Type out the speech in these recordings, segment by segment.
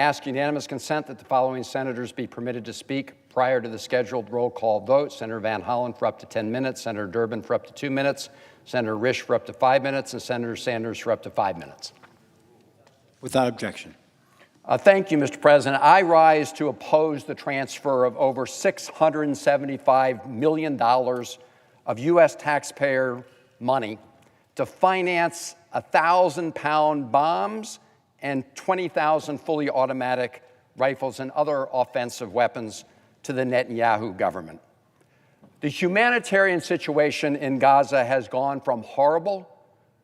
ask unanimous consent that the following senators be permitted to speak prior to the scheduled roll call vote. Senator Van Hollen for up to 10 minutes, Senator Durbin for up to 2 minutes, Senator Risch for up to 5 minutes, and Senator Sanders for up to 5 minutes. Without objection. Thank you, Mr. President. I rise to oppose the transfer of over $675 million of U.S. taxpayer money to finance 1,000-pound bombs and 20,000 fully automatic rifles and other offensive weapons to the Netanyahu government. The humanitarian situation in Gaza has gone from horrible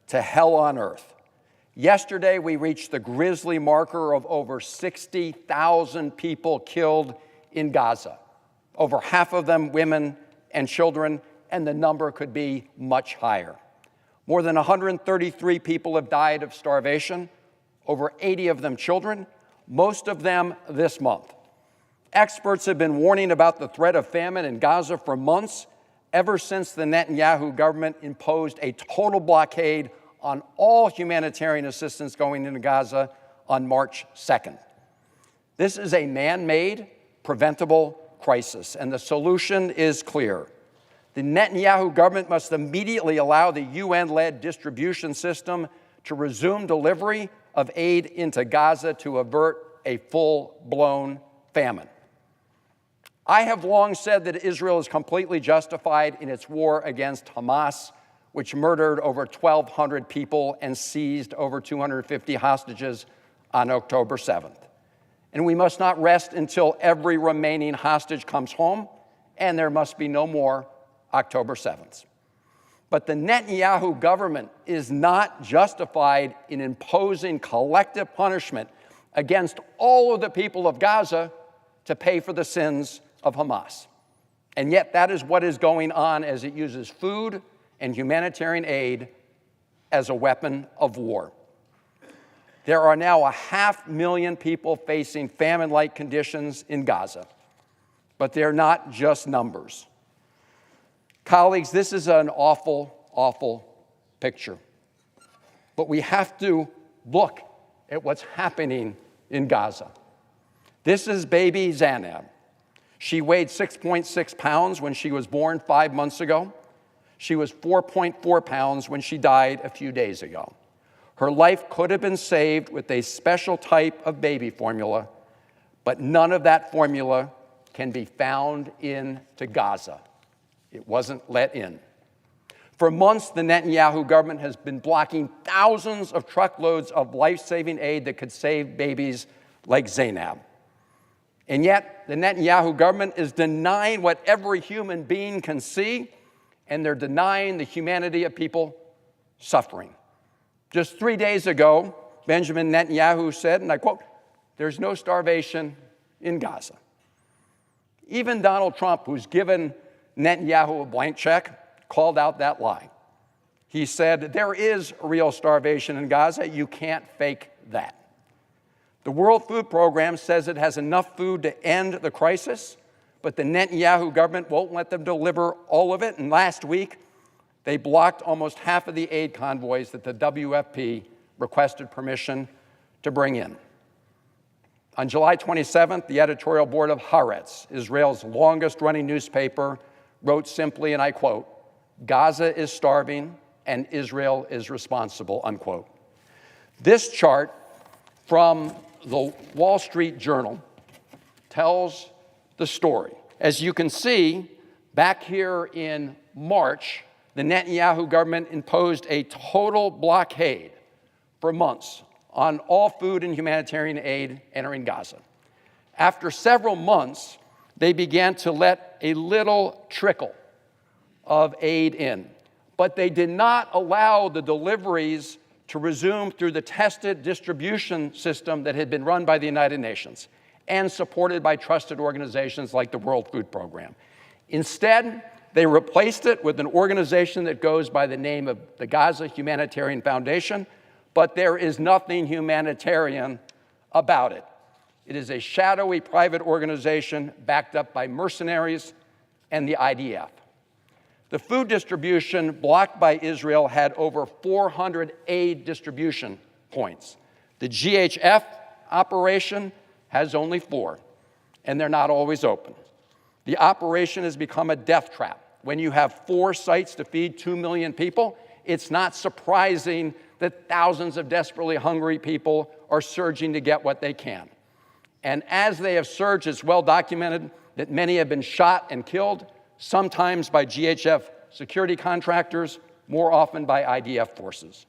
to hell on earth. Yesterday, we reached the grisly marker of over 60,000 people killed in Gaza, over half of them women and children, and the number could be much higher. More than 133 people have died of starvation, over 80 of them children, most of them this month. Experts have been warning about the threat of famine in Gaza for months, ever since the Netanyahu government imposed a total blockade on all humanitarian assistance going into Gaza on March 2nd. This is a man-made, preventable crisis, and the solution is clear. The Netanyahu government must immediately allow the UN-led distribution system to resume delivery of aid into Gaza to avert a full-blown famine. I have long said that Israel is completely justified in its war against Hamas, which murdered over 1,200 people and seized over 250 hostages on October 7th. And we must not rest until every remaining hostage comes home, and there must be no more October 7th. But the Netanyahu government is not justified in imposing collective punishment against all of the people of Gaza to pay for the sins of Hamas. And yet that is what is going on as it uses food and humanitarian aid as a weapon of war. There are now 500,000 people facing famine-like conditions in Gaza, but they're not just numbers. Colleagues, this is an awful, awful picture, but we have to look at what's happening in Gaza. This is baby Zainab. She weighed 6.6 pounds when she was born 5 months ago. She was 4.4 pounds when she died a few days ago. Her life could have been saved with a special type of baby formula, but none of that formula can be found into Gaza. It wasn't let in. For months, the Netanyahu government has been blocking thousands of truckloads of life-saving aid that could save babies like Zainab. And yet, the Netanyahu government is denying what every human being can see, and they're denying the humanity of people suffering. Just 3 days ago, Benjamin Netanyahu said, and I quote, "There's no starvation in Gaza." Even Donald Trump, who's given Netanyahu a blank check, called out that lie. He said, "There is real starvation in Gaza. You can't fake that." The World Food Program says it has enough food to end the crisis, but the Netanyahu government won't let them deliver all of it. And last week, they blocked almost half of the aid convoys that the WFP requested permission to bring in. On July 27th, the editorial board of Haaretz, Israel's longest-running newspaper, wrote simply, and I quote, "Gaza is starving and Israel is responsible," unquote. This chart from the Wall Street Journal tells the story. As you can see, back here in March, the Netanyahu government imposed a total blockade for months on all food and humanitarian aid entering Gaza. After several months, they began to let a little trickle of aid in, but they did not allow the deliveries to resume through the tested distribution system that had been run by the United Nations and supported by trusted organizations like the World Food Program. Instead, they replaced it with an organization that goes by the name of the Gaza Humanitarian Foundation, but there is nothing humanitarian about it. It is a shadowy private organization backed up by mercenaries and the IDF. The food distribution blocked by Israel had over 400 aid distribution points. The GHF operation has only 4, and they're not always open. The operation has become a death trap. When you have 4 sites to feed 2 million people, it's not surprising that thousands of desperately hungry people are surging to get what they can. And as they have surged, it's well documented that many have been shot and killed, sometimes by GHF security contractors, more often by IDF forces.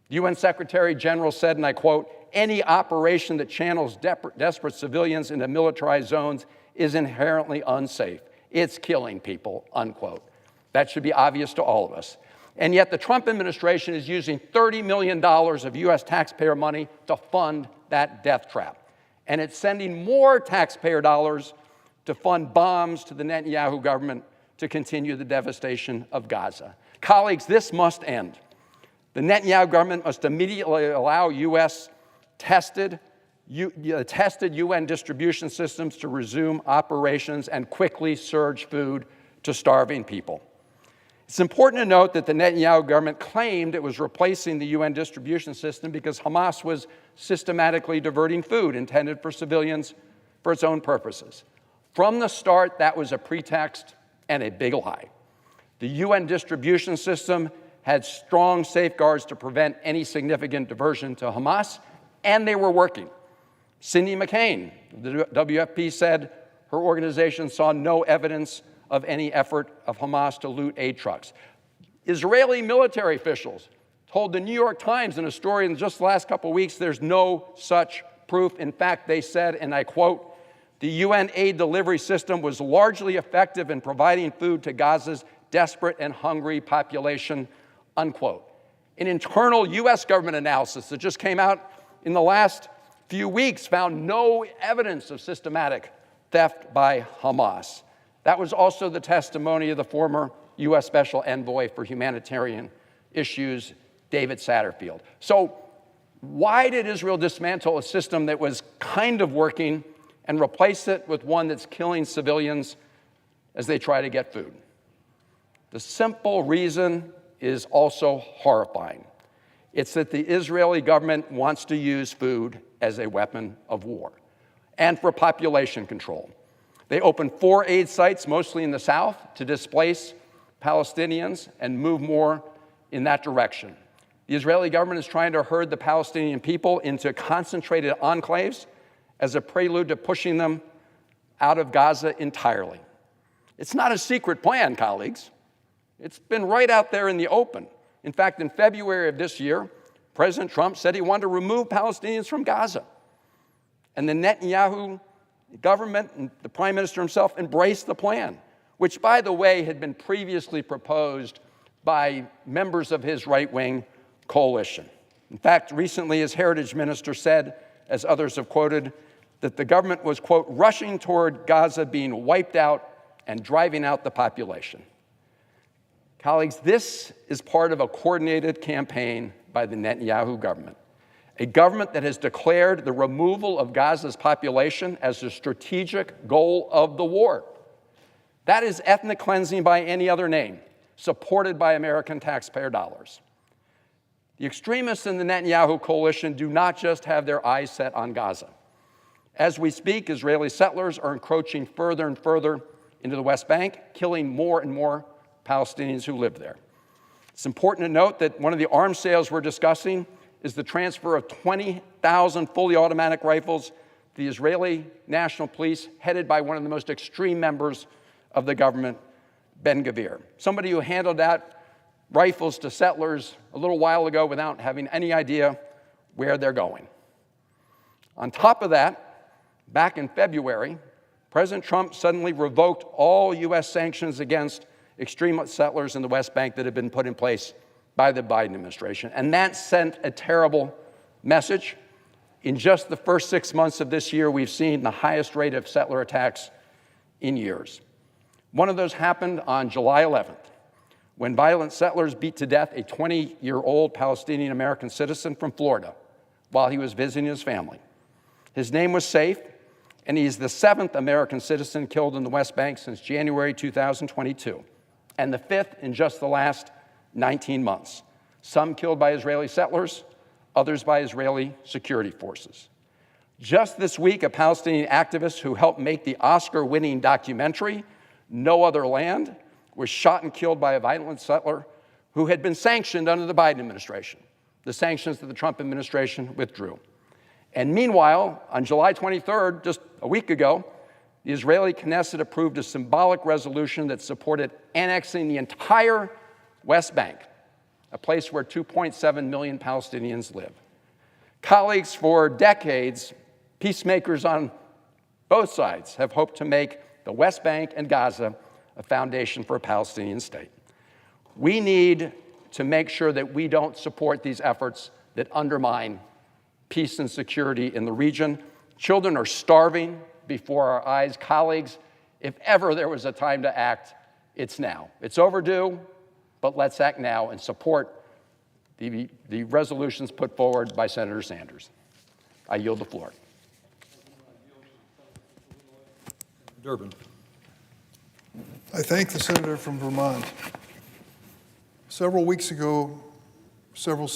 The UN Secretary General said, and I quote, "Any operation that channels desperate civilians into militarized zones is inherently unsafe. It's killing people," unquote. That should be obvious to all of us. And yet the Trump administration is using $30 million of US taxpayer money to fund that death trap. And it's sending more taxpayer dollars to fund bombs to the Netanyahu government to continue the devastation of Gaza. Colleagues, this must end. The Netanyahu government must immediately allow tested UN distribution systems to resume operations and quickly surge food to starving people. It's important to note that the Netanyahu government claimed it was replacing the UN distribution system because Hamas was systematically diverting food intended for civilians for its own purposes. From the start, that was a pretext and a big lie. The UN distribution system had strong safeguards to prevent any significant diversion to Hamas, and they were working. Cindy McCain, the WFP, said her organization saw no evidence of any effort of Hamas to loot aid trucks. Israeli military officials told the New York Times in a story in just the last couple of weeks there's no such proof. In fact, they said, and I quote, "The UN aid delivery system was largely effective in providing food to Gaza's desperate and hungry population," unquote. An internal US government analysis that just came out in the last few weeks found no evidence of systematic theft by Hamas. That was also the testimony of the former US Special Envoy for Humanitarian Issues, David Satterfield. So why did Israel dismantle a system that was kind of working and replace it with one that's killing civilians as they try to get food? The simple reason is also horrifying. It's that the Israeli government wants to use food as a weapon of war and for population control. They opened 4 aid sites, mostly in the south, to displace Palestinians and move more in that direction. The Israeli government is trying to herd the Palestinian people into concentrated enclaves as a prelude to pushing them out of Gaza entirely. It's not a secret plan, colleagues. It's been right out there in the open. In fact, in February of this year, President Trump said he wanted to remove Palestinians from Gaza. And the Netanyahu government and the prime minister himself embraced the plan, which, by the way, had been previously proposed by members of his right-wing coalition. In fact, recently his heritage minister said, as others have quoted, that the government was, quote, rushing toward Gaza being wiped out and driving out the population. Colleagues, this is part of a coordinated campaign by the Netanyahu government, a government that has declared the removal of Gaza's population as a strategic goal of the war. That is ethnic cleansing by any other name, supported by American taxpayer dollars. The extremists in the Netanyahu coalition do not just have their eyes set on Gaza. As we speak, Israeli settlers are encroaching further and further into the West Bank, killing more and more Palestinians who live there. It's important to note that one of the arms sales we're discussing is the transfer of 20,000 fully automatic rifles to the Israeli National Police, headed by one of the most extreme members of the government, Ben-Gvir, somebody who handed out rifles to settlers a little while ago without having any idea where they're going. On top of that, back in February, President Trump suddenly revoked all U.S. sanctions against extremist settlers in the West Bank that had been put in place by the Biden administration. And that sent a terrible message. In just the first 6 months of this year, we've seen the highest rate of settler attacks in years. One of those happened on July 11th, when violent settlers beat to death a 20-year-old Palestinian-American citizen from Florida while he was visiting his family. His name was Saif, and he's the 7th American citizen killed in the West Bank since January 2022, and the 5th in just the last 19 months. Some killed by Israeli settlers, others by Israeli security forces. Just this week, a Palestinian activist who helped make the Oscar-winning documentary, No Other Land, was shot and killed by a violent settler who had been sanctioned under the Biden administration, the sanctions that the Trump administration withdrew. And meanwhile, on July 23rd, just a week ago, the Israeli Knesset approved a symbolic resolution that supported annexing the entire West Bank, a place where 2.7 million Palestinians live. Colleagues, for decades, peacemakers on both sides have hoped to make the West Bank and Gaza a foundation for a Palestinian state. We need to make sure that we don't support these efforts that undermine peace and security in the region. Children are starving before our eyes. Colleagues, if ever there was a time to act, it's now. It's overdue, but let's act now and support the resolutions put forward by Senator Sanders. I yield the floor. Durbin. I thank the senator from Vermont. Several weeks ago, several